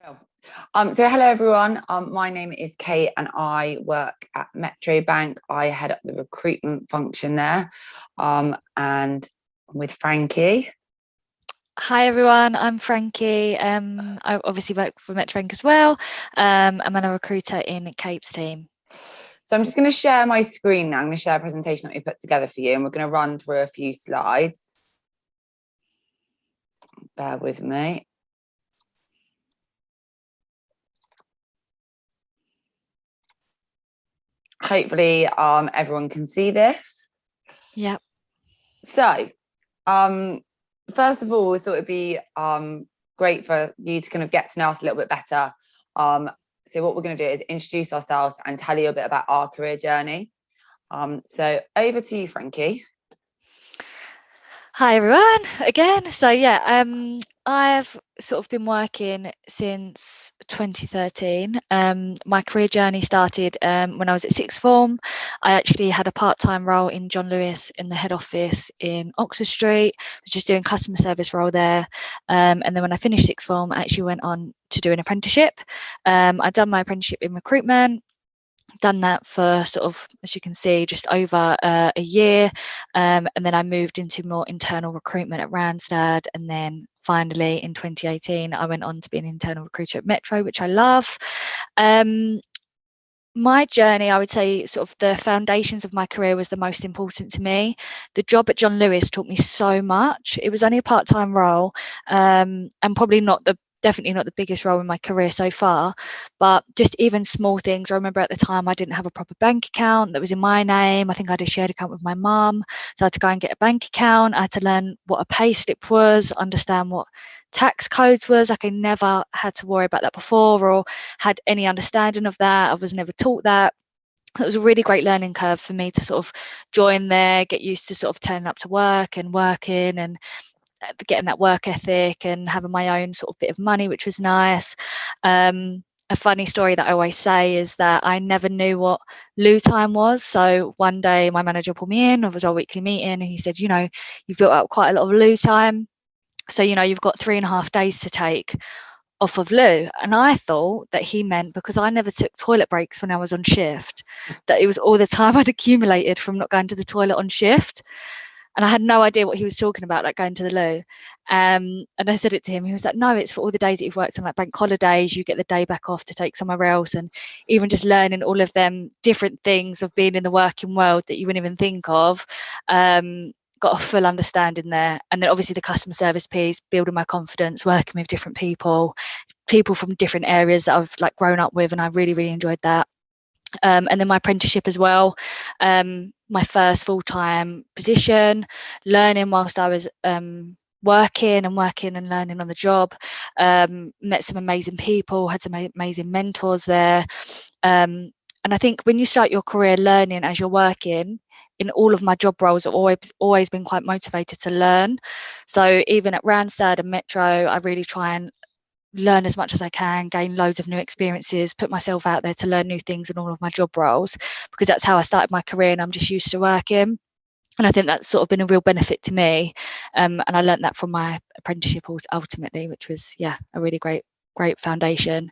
Oh. So hello everyone. My name is Kate and I work at Metro Bank. I head up the recruitment function there. And I'm with Frankie. Hi everyone, I'm Frankie. I obviously work for Metro Bank as well. I'm a recruiter in Kate's team. So I'm just going to share my screen now. I'm going to share a presentation that we put together for you, and we're going to run through a few slides. Bear with me. Hopefully, everyone can see this. Yeah. So, first of all, we thought it'd be great for you to kind of get to know us a little bit better. So what we're going to do is introduce ourselves and tell you a bit about our career journey. So over to you, Frankie. Hi everyone again. So yeah, I've sort of been working since 2013. My career journey started when I was at sixth form. I actually had a part-time role in John Lewis in the head office in Oxford Street. I was just doing customer service role there. And then when I finished sixth form, I actually went on to do an apprenticeship. I'd done my apprenticeship in recruitment. Done that for sort of, as you can see, just over a year, and then I moved into more internal recruitment at Randstad, and then finally in 2018 I went on to be an internal recruiter at Metro, which I love. My journey, I would say, sort of the foundations of my career was the most important to me. The job at John Lewis taught me so much. It was only a part-time role, and probably definitely not the biggest role in my career so far, but just even small things. I remember at the time I didn't have a proper bank account that was in my name. I think I had a shared account with my mum, so I had to go and get a bank account. I had to learn what a pay slip was, understand what tax codes was. Like, I never had to worry about that before or had any understanding of that. I was never taught that. It was a really great learning curve for me to sort of join there, get used to sort of turning up to work and working and getting that work ethic and having my own sort of bit of money, which was nice. A funny story that I always say is that I never knew what loo time was. So one day my manager pulled me in, it was our weekly meeting, and he said, you've built up quite a lot of loo time. So, you've got 3.5 days to take off of loo. And I thought that he meant, because I never took toilet breaks when I was on shift, that it was all the time I'd accumulated from not going to the toilet on shift. And I had no idea what he was talking about, like going to the loo. And I said it to him. He was like, no, it's for all the days that you've worked on, like bank holidays, you get the day back off to take somewhere else. And even just learning all of them different things of being in the working world that you wouldn't even think of, got a full understanding there. And then obviously the customer service piece, building my confidence, working with different people from different areas that I've like grown up with. And I really, really enjoyed that. And then my apprenticeship as well, my first full-time position, learning whilst I was working and learning on the job. Met some amazing people, had some amazing mentors there. And I think when you start your career learning as you're working, in all of my job roles, I've always been quite motivated to learn. So even at Randstad and Metro, I really try and learn as much as I can, gain loads of new experiences, put myself out there to learn new things in all of my job roles, because that's how I started my career and I'm just used to working. And I think that's sort of been a real benefit to me. And I learned that from my apprenticeship ultimately, which was, a really great foundation.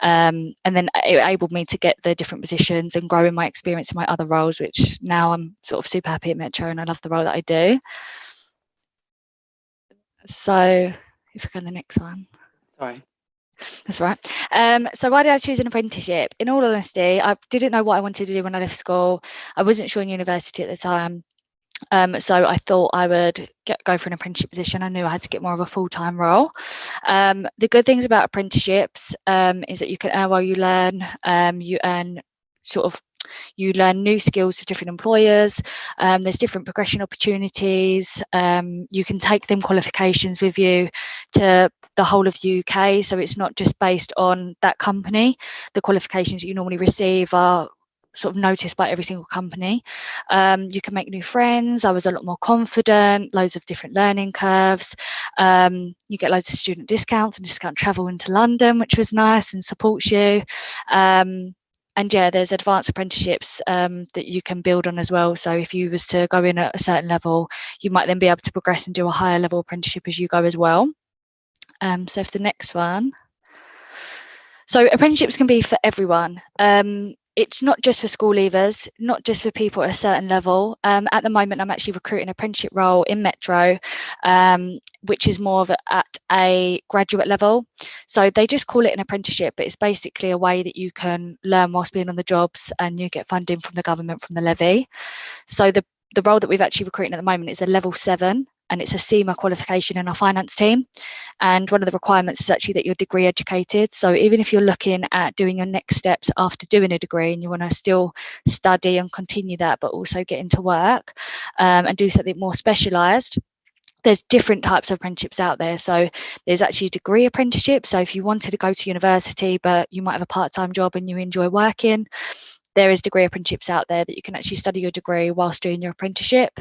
And then it enabled me to get the different positions and grow in my experience in my other roles, which now I'm sort of super happy at Metro and I love the role that I do. So if we go to the next one. Sorry. That's right. So why did I choose an apprenticeship? In all honesty, I didn't know what I wanted to do when I left school. I wasn't sure in university at the time. So I thought I would go for an apprenticeship position. I knew I had to get more of a full-time role. The good things about apprenticeships is that you can earn while you learn. You learn new skills for different employers. There's different progression opportunities. You can take them qualifications with you to the whole of the UK. So it's not just based on that company. The qualifications that you normally receive are sort of noticed by every single company. You can make new friends. I was a lot more confident, loads of different learning curves. You get loads of student discounts and discount travel into London, which was nice and supports you. And there's advanced apprenticeships that you can build on as well. So if you was to go in at a certain level, you might then be able to progress and do a higher level apprenticeship as you go as well. So for the next one. So apprenticeships can be for everyone. It's not just for school leavers, not just for people at a certain level. At the moment, I'm actually recruiting an apprenticeship role in Metro, which is more of at a graduate level. So they just call it an apprenticeship, but it's basically a way that you can learn whilst being on the jobs, and you get funding from the government from the levy. So the role that we've actually recruiting at the moment is a level 7, and it's a SEMA qualification in our finance team. And one of the requirements is actually that you're degree educated. So even if you're looking at doing your next steps after doing a degree and you want to still study and continue that, but also get into work and do something more specialised, there's different types of apprenticeships out there. So there's actually a degree apprenticeship. So if you wanted to go to university, but you might have a part-time job and you enjoy working, there is degree apprenticeships out there that you can actually study your degree whilst doing your apprenticeship.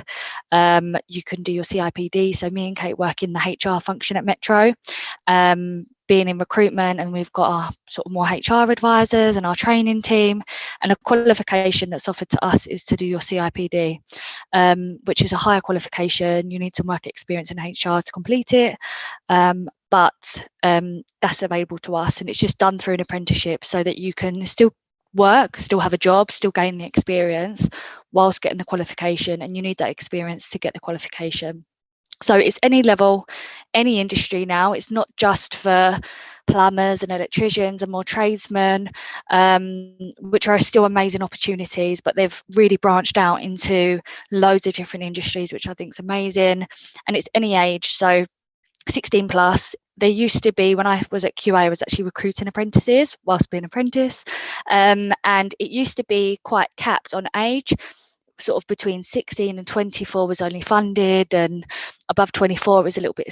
You can do your CIPD. So me and Kate work in the HR function at Metro, being in recruitment, and we've got our sort of more HR advisors and our training team. And a qualification that's offered to us is to do your CIPD, which is a higher qualification. You need some work experience in HR to complete it. But that's available to us, and it's just done through an apprenticeship so that you can still work, still have a job, still gain the experience whilst getting the qualification, and you need that experience to get the qualification. So it's any level, any industry now. It's not just for plumbers and electricians and more tradesmen, which are still amazing opportunities, but they've really branched out into loads of different industries, which I think is amazing. And it's any age, so 16 plus. There used to be, when I was at QA, I was actually recruiting apprentices whilst being an apprentice, and it used to be quite capped on age. Sort of between 16 and 24 was only funded, and above 24 it was a little bit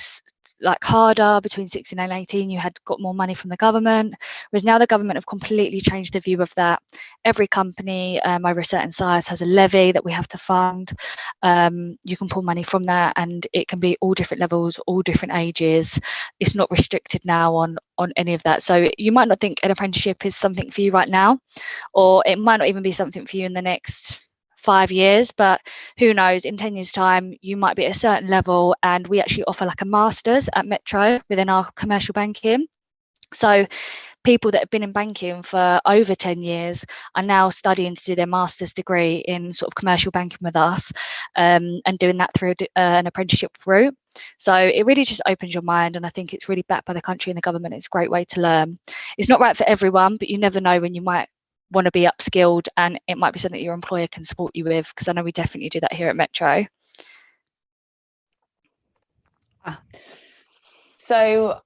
like harder. Between 16 and 18 you had got more money from the government, whereas now the government have completely changed the view of that. Every company over a certain size has a levy that we have to fund. You can pull money from that, and it can be all different levels, all different ages. It's not restricted now on any of that. So you might not think an apprenticeship is something for you right now, or it might not even be something for you in the next 5 years, but who knows, in 10 years time you might be at a certain level. And we actually offer like a master's at Metro within our commercial banking. So people that have been in banking for over 10 years are now studying to do their master's degree in sort of commercial banking with us, and doing that through an apprenticeship route. So it really just opens your mind, and I think it's really backed by the country and the government. It's a great way to learn. It's not right for everyone, but you never know when you might want to be upskilled, and it might be something your employer can support you with, because I know we definitely do that here at Metro. So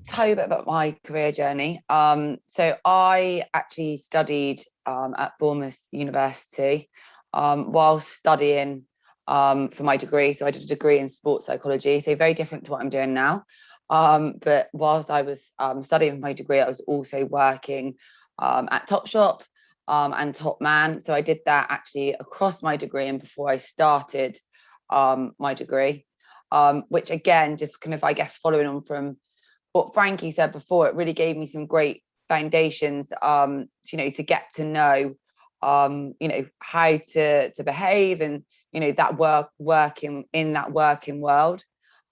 tell you a bit about my career journey. So I actually studied at Bournemouth University while studying for my degree. So I did a degree in sports psychology, so very different to what I'm doing now. But whilst I was studying for my degree, I was also working at Topshop and Top Man. So I did that actually across my degree and before I started my degree, which again, just kind of, I guess, following on from what Frankie said before, it really gave me some great foundations, to get to know, how to behave, and, that working in that working world.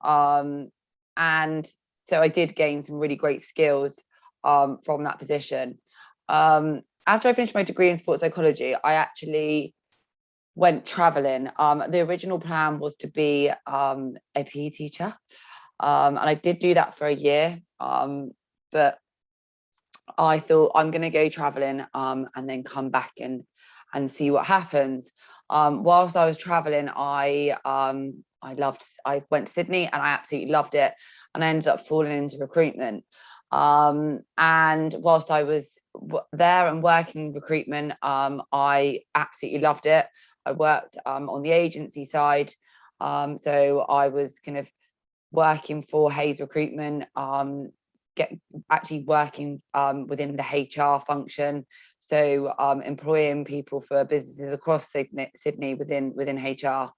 And so I did gain some really great skills from that position. After I finished my degree in sports psychology, I actually went traveling. The original plan was to be a PE teacher. And I did do that for a year, but I thought I'm going to go traveling and then come back and see what happens. Whilst I was traveling, I went to Sydney and I absolutely loved it, and I ended up falling into recruitment. And whilst I was there and working recruitment, I absolutely loved it. I worked on the agency side, so I was kind of working for Hayes Recruitment, working within the HR function, so employing people for businesses across Sydney within HR.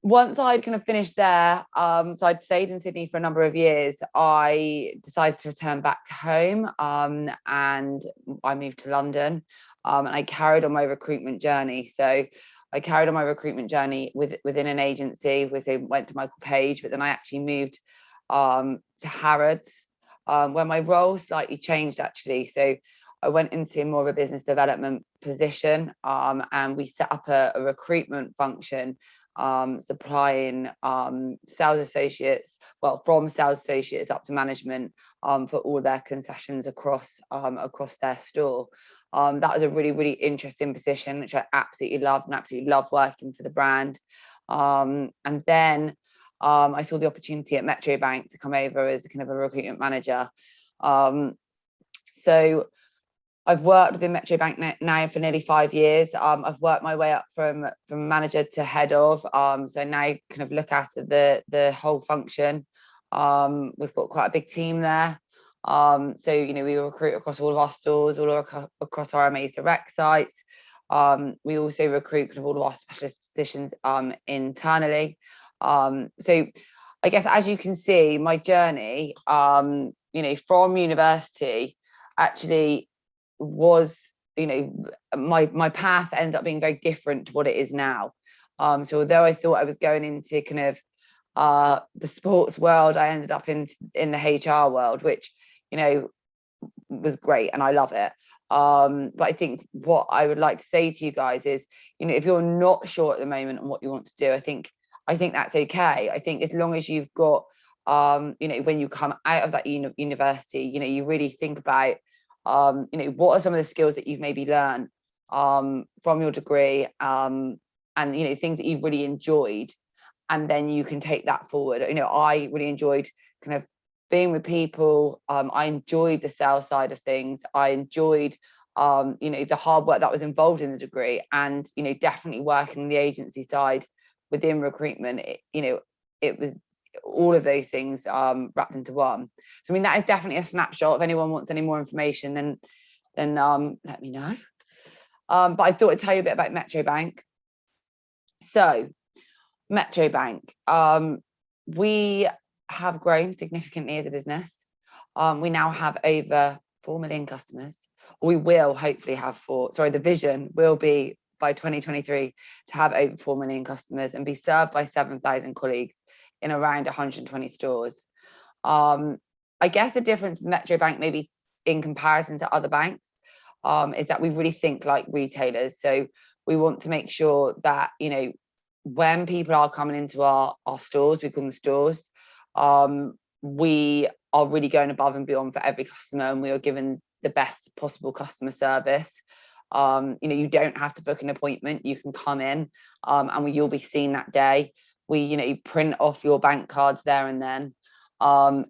Once I'd kind of finished there, so I'd stayed in Sydney for a number of years, I decided to return back home, and I moved to London, and I carried on my recruitment journey. So I carried on my recruitment journey within an agency, went to Michael Page, but then I actually moved to Harrods, where my role slightly changed actually. So I went into more of a business development position, and we set up a recruitment function, supplying sales associates, well, from sales associates up to management, for all their concessions across their store. That was a really, really interesting position, which I absolutely loved, and absolutely loved working for the brand. And then I saw the opportunity at Metro Bank to come over as kind of a recruitment manager. So I've worked within Metro Bank now for nearly 5 years. I've worked my way up from manager to head of. So now I kind of look after the whole function. We've got quite a big team there. So we recruit across all of our stores, across our Amaze Direct sites. We also recruit kind of all of our specialist positions internally. So I guess, as you can see, my journey, from university actually was, my path ended up being very different to what it is now. So although I thought I was going into kind of the sports world, I ended up in the HR world, which was great, and I love it. But I think what I would like to say to you guys is, if you're not sure at the moment on what you want to do, I think that's okay. I think as long as you've got, when you come out of that university, you really think about, what are some of the skills that you've maybe learned from your degree, and things that you've really enjoyed, and then you can take that forward. I really enjoyed kind of being with people. I enjoyed the sales side of things. I enjoyed the hard work that was involved in the degree, and definitely working the agency side within recruitment. It was all of those things wrapped into one. So that is definitely a snapshot. If anyone wants any more information, then let me know. But I thought I'd tell you a bit about Metro Bank. So Metro Bank, we have grown significantly as a business. We now have over 4 million customers. We will hopefully have the vision will be by 2023 to have over 4 million customers and be served by 7,000 colleagues in around 120 stores. I guess the difference with Metro Bank, maybe in comparison to other banks, is that we really think like retailers. So we want to make sure that, when people are coming into our stores, we call them stores, we are really going above and beyond for every customer, and we are given the best possible customer service. You don't have to book an appointment. You can come in, and you'll be seen that day. We print off your bank cards there and then.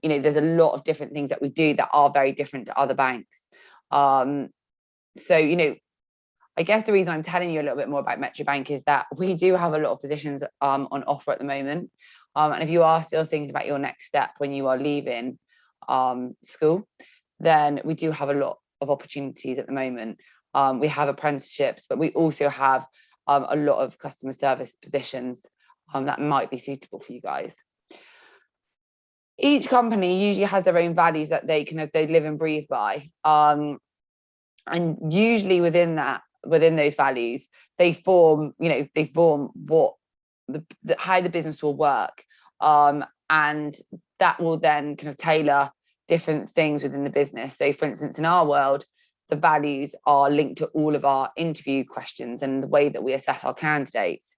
There's a lot of different things that we do that are very different to other banks. So I guess the reason I'm telling you a little bit more about Metro Bank is that we do have a lot of positions on offer at the moment. And if you are still thinking about your next step when you are leaving school, then we do have a lot of opportunities at the moment. We have apprenticeships, but we also have a lot of customer service positions that might be suitable for you guys. Each company usually has their own values that they live and breathe by. And usually within those values, they form what how the business will work. And that will then kind of tailor different things within the business. So for instance, in our world, the values are linked to all of our interview questions and the way that we assess our candidates.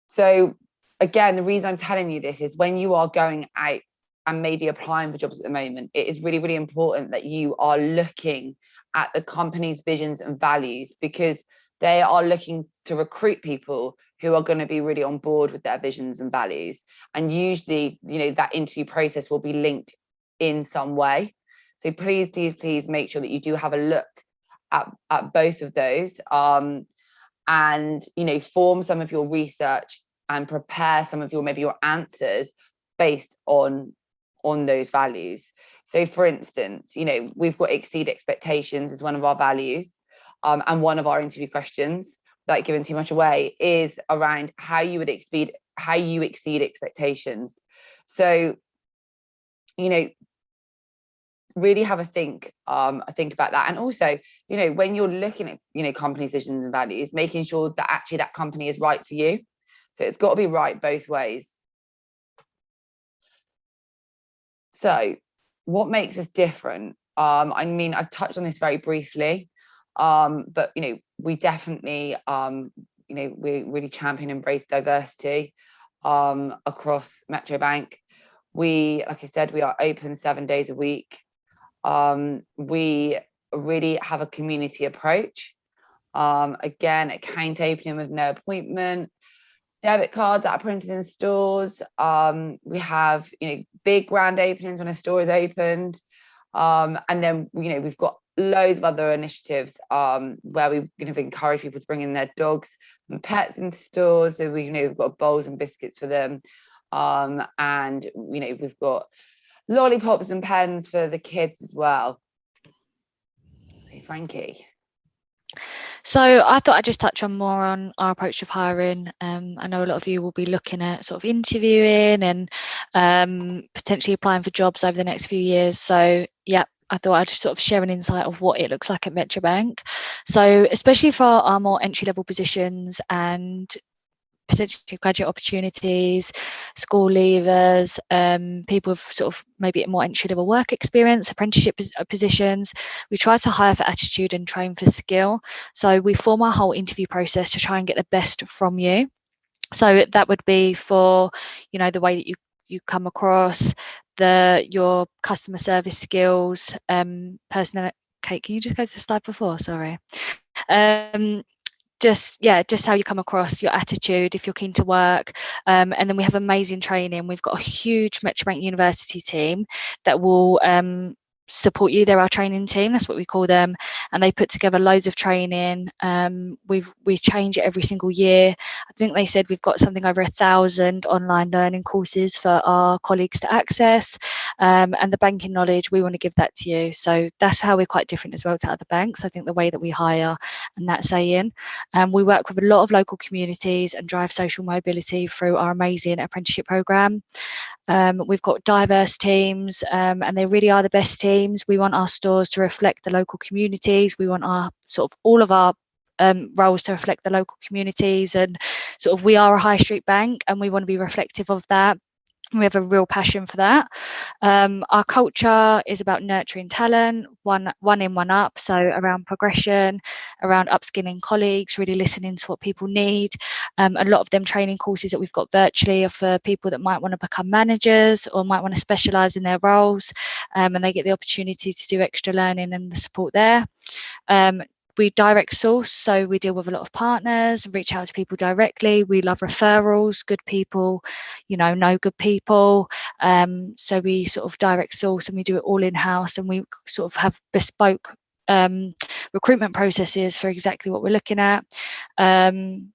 So again, the reason I'm telling you this is when you are going out and maybe applying for jobs at the moment, it is really, really important that you are looking at the company's visions and values, because they are looking to recruit people who are going to be really on board with their visions and values. And usually, that interview process will be linked in some way. So please, please, please make sure that you do have a look at both of those, and form some of your research and prepare some of your answers based on those values. So for instance, we've got exceed expectations as one of our values, and one of our interview questions, without giving too much away, is around how you exceed expectations. So really have a think about that. And also, when you're looking at companies' visions and values, making sure that actually that company is right for you. So it's got to be right both ways. So what makes us different? I mean, I've touched on this very briefly, but we definitely, we really champion and embrace diversity across Metro Bank. Like I said, we are open 7 days a week. We really have a community approach. Again, account opening with no appointment, debit cards that are printed in stores. We have big grand openings when a store is opened, and then we've got loads of other initiatives where we encourage people to bring in their dogs and pets into stores. So we've got bowls and biscuits for them, and we've got lollipops and pens for the kids as well. So Frankie. So I thought I'd just touch on more on our approach of hiring. I know a lot of you will be looking at sort of interviewing and potentially applying for jobs over the next few years. So yeah, I thought I'd just sort of share an insight of what it looks like at Metro Bank. So especially for our more entry-level positions and potentially graduate opportunities, school leavers, people with sort of maybe a more entry-level work experience, apprenticeship positions. We try to hire for attitude and train for skill. So we form our whole interview process to try and get the best from you. So that would be for, the way that you come across, your customer service skills, personal. Kate, can you just go to the slide before? Sorry. Just how you come across, your attitude, if you're keen to work, and then we have amazing training. We've got a huge Metro Bank University team that will support you. They're our training team, that's what we call them, and they put together loads of training. We change it every single year. I think they said we've got something over 1,000 online learning courses for our colleagues to access, and the banking knowledge, we want to give that to you. So that's how we're quite different as well to other banks. I think the way that we hire and that saying. We work with a lot of local communities and drive social mobility through our amazing apprenticeship programme. We've got diverse teams, and they really are the best teams. We want our stores to reflect the local communities. We want our all of our roles to reflect the local communities, and we are a high street bank, and we want to be reflective of that. We have a real passion for that. Our culture is about nurturing talent, one in, one up. So around progression, around upskilling colleagues, really listening to what people need. A lot of them training courses that we've got virtually are for people that might want to become managers or might want to specialise in their roles, and they get the opportunity to do extra learning and the support there. We direct source, so we deal with a lot of partners, reach out to people directly. We love referrals, good people, know good people. So we direct source, and we do it all in-house, and we have bespoke recruitment processes for exactly what we're looking at. And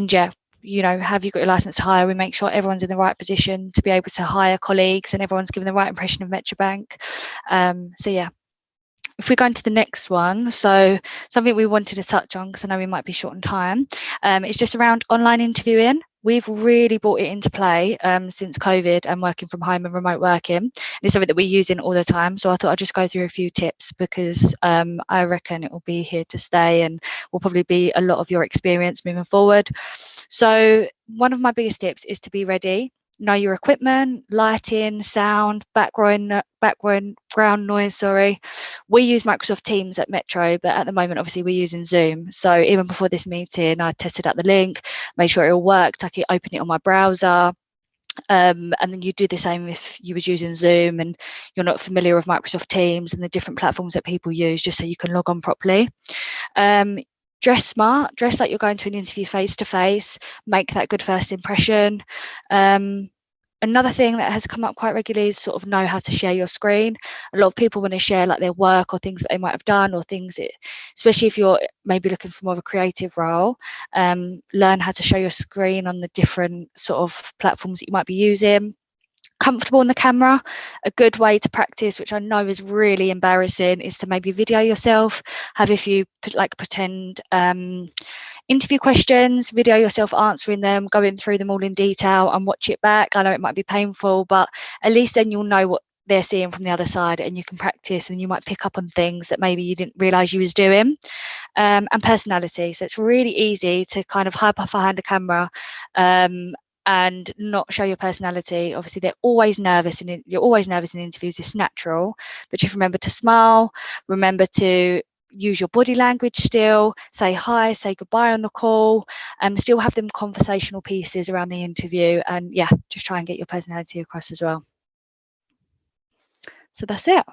yeah, have you got your license to hire? We make sure everyone's in the right position to be able to hire colleagues, and everyone's given the right impression of Metro Bank. So yeah. If we go into the next one, so something we wanted to touch on, because I know we might be short on time, it's just around online interviewing. We've really brought it into play since COVID and working from home and remote working. It's something that we're using all the time. So I thought I'd just go through a few tips, because I reckon it will be here to stay and will probably be a lot of your experience moving forward. So one of my biggest tips is to be ready. Know your equipment, lighting, sound, background noise. We use Microsoft Teams at Metro, but at the moment, obviously, we're using Zoom. So even before this meeting, I tested out the link, made sure it all worked. I could open it on my browser. And then you do the same if you was using Zoom and you're not familiar with Microsoft Teams and the different platforms that people use, just so you can log on properly. Dress smart, dress like you're going to an interview face to face, make that good first impression. Another thing that has come up quite regularly is know how to share your screen. A lot of people want to share like their work or things that they might have done, or things especially if you're maybe looking for more of a creative role. Learn how to show your screen on the different platforms that you might be using. Comfortable on the camera. A good way to practice, which I know is really embarrassing, is to maybe video yourself, have a few pretend interview questions, video yourself answering them, going through them all in detail, and watch it back. I know it might be painful, but at least then you'll know what they're seeing from the other side, and you can practice, and you might pick up on things that maybe you didn't realize you was doing. And personality. So it's really easy to kind of hype up behind a camera and not show your personality. Obviously, they're always nervous, and you're always nervous in interviews. It's natural, but just remember to smile. Remember to use your body language still. Say hi, say goodbye on the call, and still have them conversational pieces around the interview. And yeah, just try and get your personality across as well. So that's it.